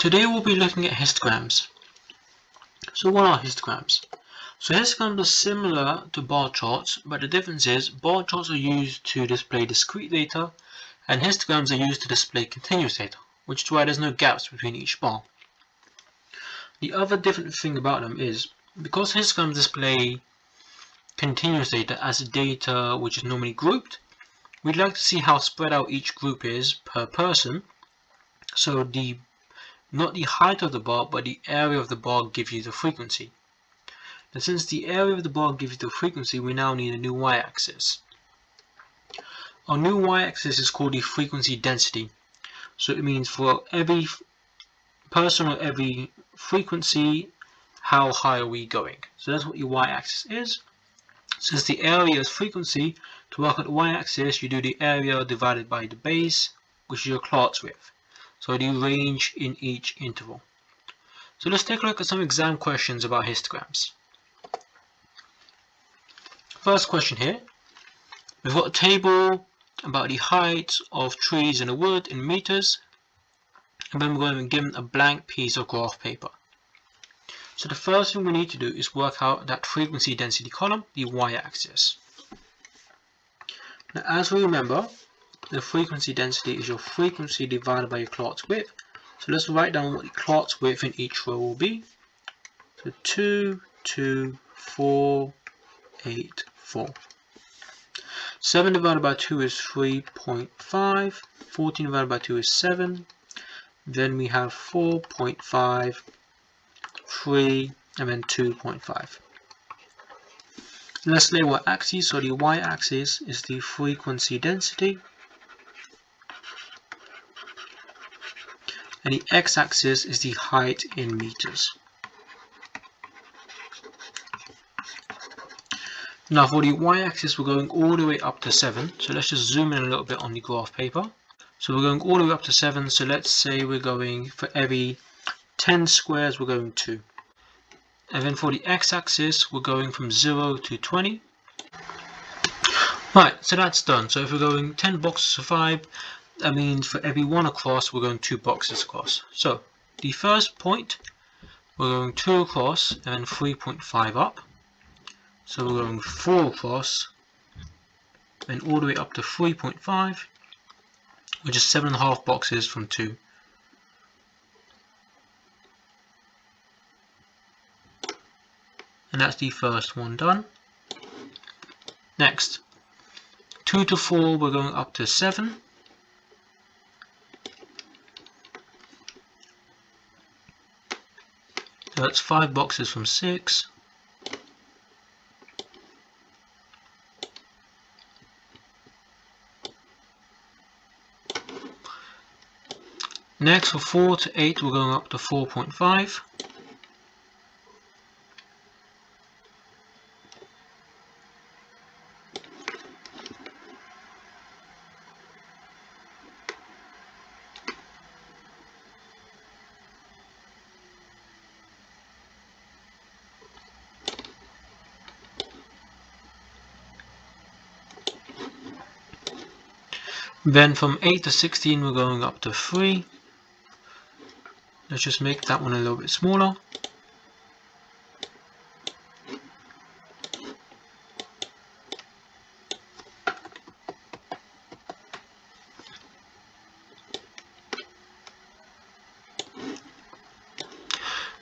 Today we'll be looking at histograms. So what are histograms? So histograms are similar to bar charts, but the difference is bar charts are used to display discrete data and histograms are used to display continuous data, which is why there's no gaps between each bar. The other different thing about them is because histograms display continuous data as data which is normally grouped, we'd like to see how spread out each group is per person. So not the height of the bar, but the area of the bar gives you the frequency. And since the area of the bar gives you the frequency, we now need a new y-axis. Our new y-axis is called the frequency density. So it means for every person or every frequency, how high are we going? So that's what your y-axis is. Since the area is frequency, to work at the y-axis, you do the area divided by the base, which is your Clark's width. So the range in each interval. So let's take a look at some exam questions about histograms. First question here. We've got a table about the height of trees in a wood in meters, and then we're going to be given a blank piece of graph paper. So the first thing we need to do is work out that frequency density column, the y-axis. Now as we remember, the frequency density is your frequency divided by your Clark's width. So let's write down what the Clark's width in each row will be. So 2, 2, 4, 8, 4. 7 divided by 2 is 3.5. 14 divided by 2 is 7. Then we have 4.5, 3, and then 2.5. Let's label axes. So the y-axis is the frequency density. And the x-axis is the height in meters. Now for the y-axis we're going all the way up to 7, so let's just zoom in a little bit on the graph paper. So we're going all the way up to 7, so let's say we're going for every 10 squares we're going 2. And then for the x-axis we're going from 0 to 20. Right, so that's done. So if we're going 10 boxes of 5, that means for every one across we're going 2 boxes across. So the first point we're going 2 across and then 3.5 up. So we're going 4 across and all the way up to 3.5, which is 7.5 boxes from 2. And that's the first one done. Next, 2 to 4 we're going up to 7. So that's 5 boxes from 6. Next, for 4 to 8 we're going up to 4.5. Then from 8 to 16 we're going up to 3. Let's just make that one a little bit smaller.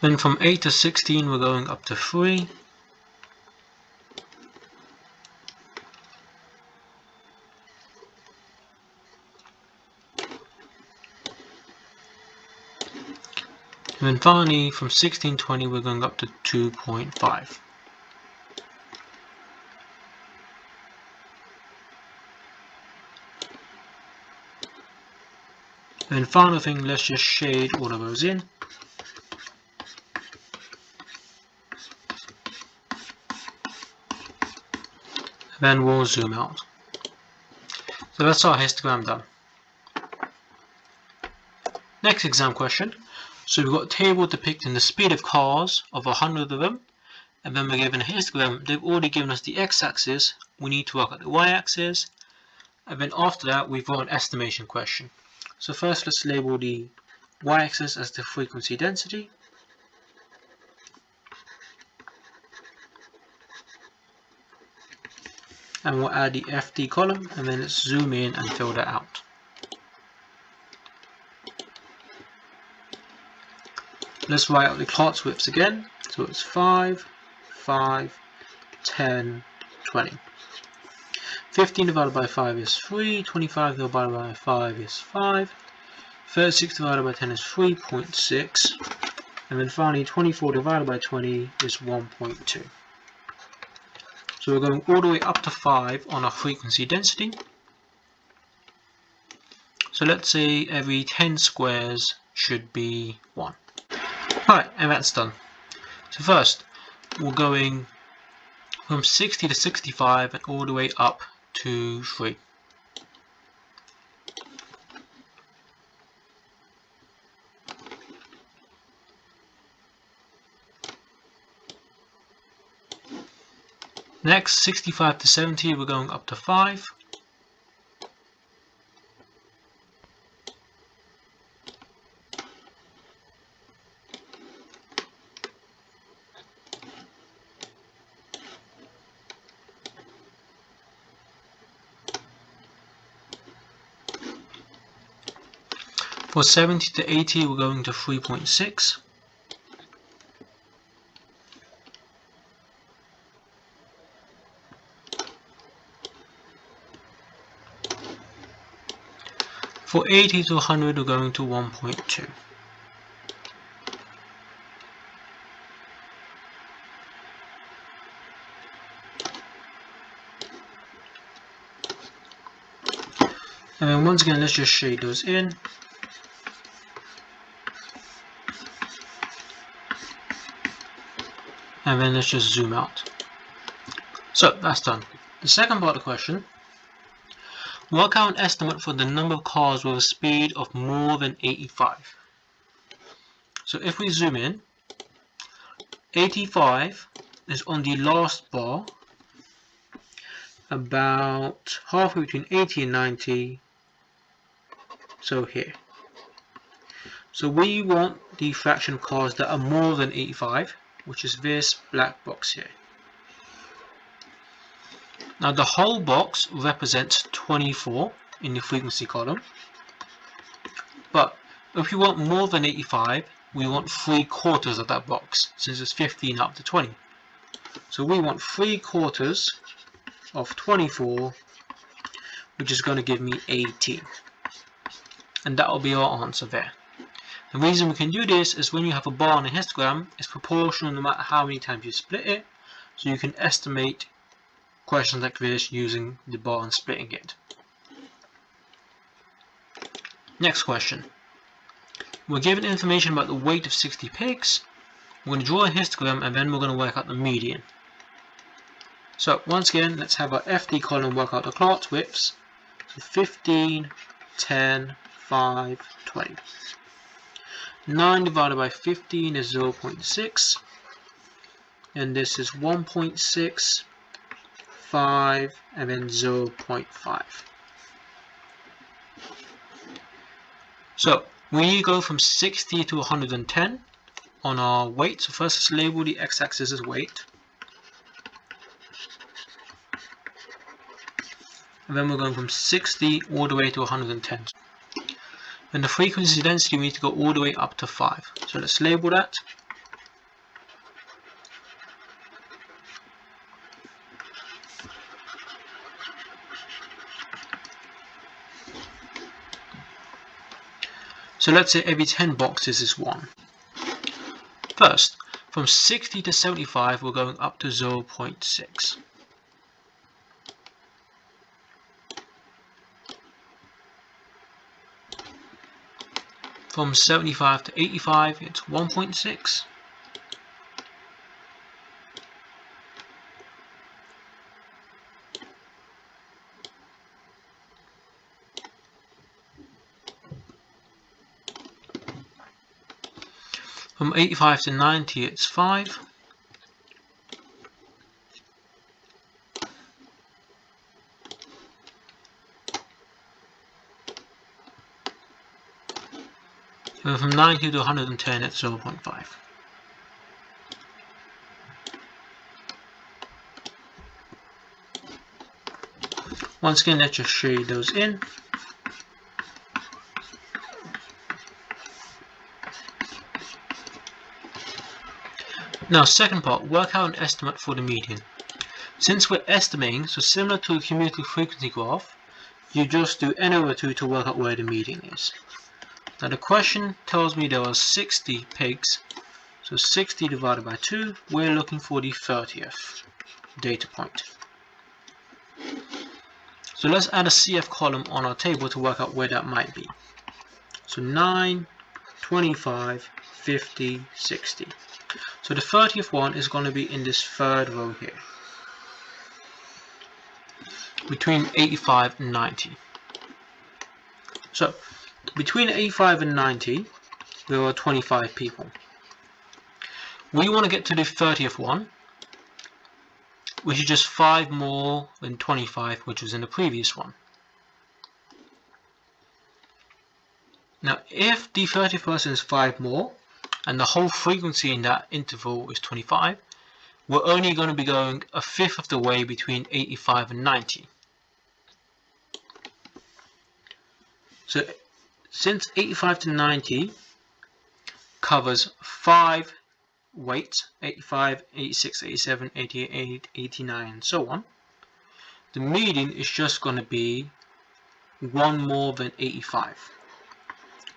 Then from 8 to 16 we're going up to 3. And then finally, from 1620, we're going up to 2.5. And then final thing, let's just shade all of those in. And then we'll zoom out. So that's our histogram done. Next exam question. So we've got a table depicting the speed of cars of 100 of them, and then we're given a histogram. They've already given us the x-axis, we need to work out the y-axis, and then after that we've got an estimation question. So first let's label the y-axis as the frequency density, and we'll add the FD column, and then let's zoom in and fill that out. Let's write out the clots widths again. So it's 5, 5, 10, 20. 15 divided by 5 is 3, 25 divided by 5 is 5, 36 divided by 10 is 3.6, and then finally 24 divided by 20 is 1.2. So we're going all the way up to 5 on our frequency density. So let's say every 10 squares should be 1. Alright, and that's done. So first, we're going from 60 to 65 and all the way up to 3. Next, 65 to 70, we're going up to 5. For 70 to 80, we're going to 3.6. For 80 to 100, we're going to 1.2. And then once again, let's just shade those in. And then let's just zoom out. So that's done. The second part of the question: work out an estimate for the number of cars with a speed of more than 85. So if we zoom in, 85 is on the last bar, about halfway between 80 and 90, so here. So we want the fraction of cars that are more than 85, which is this black box here. Now the whole box represents 24 in the frequency column, but if we want more than 85, we want 3/4 of that box, since it's 15 up to 20. So we want 3/4 of 24, which is going to give me 18. And that will be our answer there. The reason we can do this is when you have a bar and a histogram, it's proportional no matter how many times you split it, so you can estimate questions like this using the bar and splitting it. Next question. We're given information about the weight of 60 pigs. We're going to draw a histogram and then we're going to work out the median. So once again, let's have our FD column work out the clot widths. So 15, 10, 5, 20. 9 divided by 15 is 0.6. And this is 1.6. 5 and then 0.5. So we go from 60 to 110 on our weight. So first let's label the x-axis as weight, and then we're going from 60 all the way to 110. And the frequency density, we need to go all the way up to 5. So let's label that. So let's say every 10 boxes is 1. First, from 60 to 75, we're going up to 0.6. From 75 to 85, it's 1.6. From 85 to 90, it's 5. And from 90 to 110 it's 0.5. Once again, let's just shade those in. Now, second part, work out an estimate for the median. Since we're estimating, so similar to a cumulative frequency graph, you just do n over 2 to work out where the median is. Now the question tells me there are 60 pigs, so 60 divided by 2, we're looking for the 30th data point. So let's add a CF column on our table to work out where that might be. So 9, 25, 50, 60. So the 30th one is going to be in this third row here, between 85 and 90. So between 85 and 90, there are 25 people. We want to get to the 30th one, which is just 5 more than 25, which was in the previous one. Now, if the 30th person is 5 more, and the whole frequency in that interval is 25, we're only going to be going a fifth of the way between 85 and 90. So, since 85 to 90 covers 5 weights, 85, 86, 87, 88, 89, and so on, the median is just going to be 1 more than 85,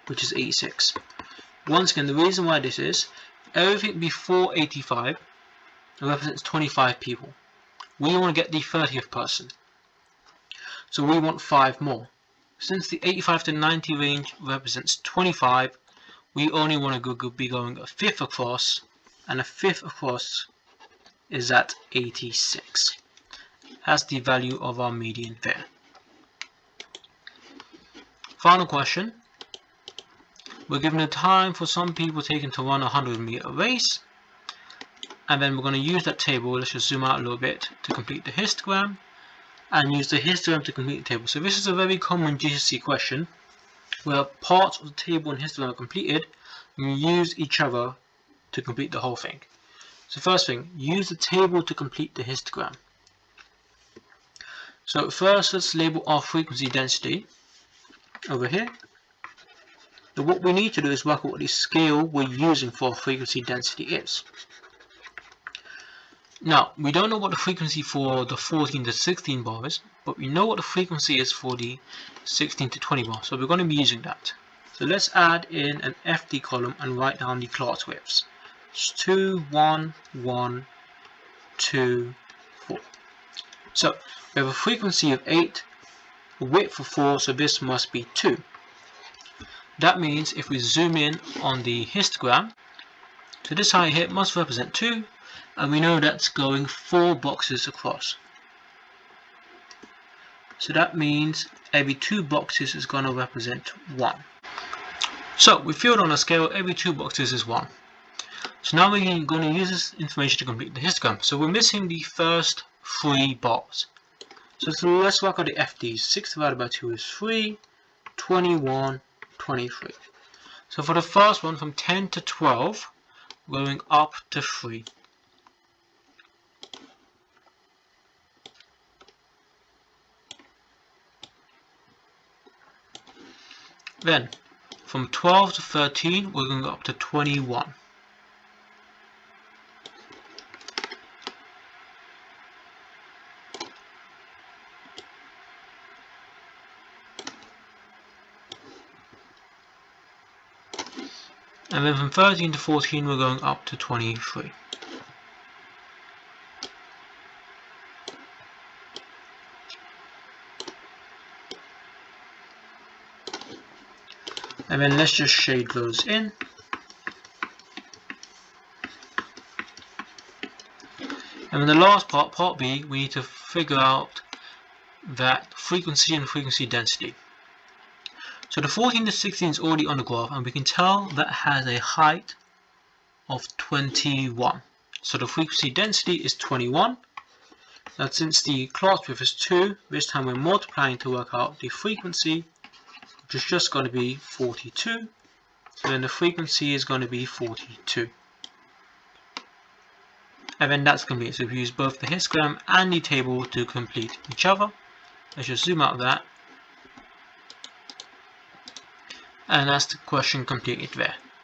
which is 86. Once again, the reason why this is, everything before 85 represents 25 people. We want to get the 30th person, so we want 5 more. Since the 85 to 90 range represents 25, we only want to be going a fifth across, and a fifth across is at 86. That's the value of our median there. Final question. We're given a time for some people taken to run a 100-meter race, and then we're going to use that table. Let's just zoom out a little bit to complete the histogram, and use the histogram to complete the table. So this is a very common GCSE question where parts of the table and histogram are completed, and you use each other to complete the whole thing. So first thing, use the table to complete the histogram. So first, let's label our frequency density over here. So what we need to do is work out what the scale we're using for frequency density is. Now, we don't know what the frequency for the 14 to 16 bar is, but we know what the frequency is for the 16 to 20 bar, so we're going to be using that. So let's add in an FD column and write down the class widths. It's 2, 1, 1, 2, 4. So we have a frequency of 8, a width of 4, so this must be 2. That means if we zoom in on the histogram, so this height here must represent 2, and we know that's going 4 boxes across. So that means every 2 boxes is going to represent 1. So we filled on a scale, every 2 boxes is 1. So now we're going to use this information to complete the histogram. So we're missing the first 3 bars. So let's work out the FDs. 6 divided by 2 is 3, 21, 23. So for the first one, from 10 to 12, going up to 3. Then from 12 to 13, we're going up to 21. And then from 13 to 14, we're going up to 23. And then let's just shade those in. And then the last part, part B, we need to figure out that frequency and frequency density. So the 14 to 16 is already on the graph, and we can tell that has a height of 21. So the frequency density is 21. Now since the class width is 2, this time we're multiplying to work out the frequency, which is just going to be 42. So then the frequency is going to be 42. And then that's complete. So we use both the histogram and the table to complete each other. Let's just zoom out of that. And that's the question completed there.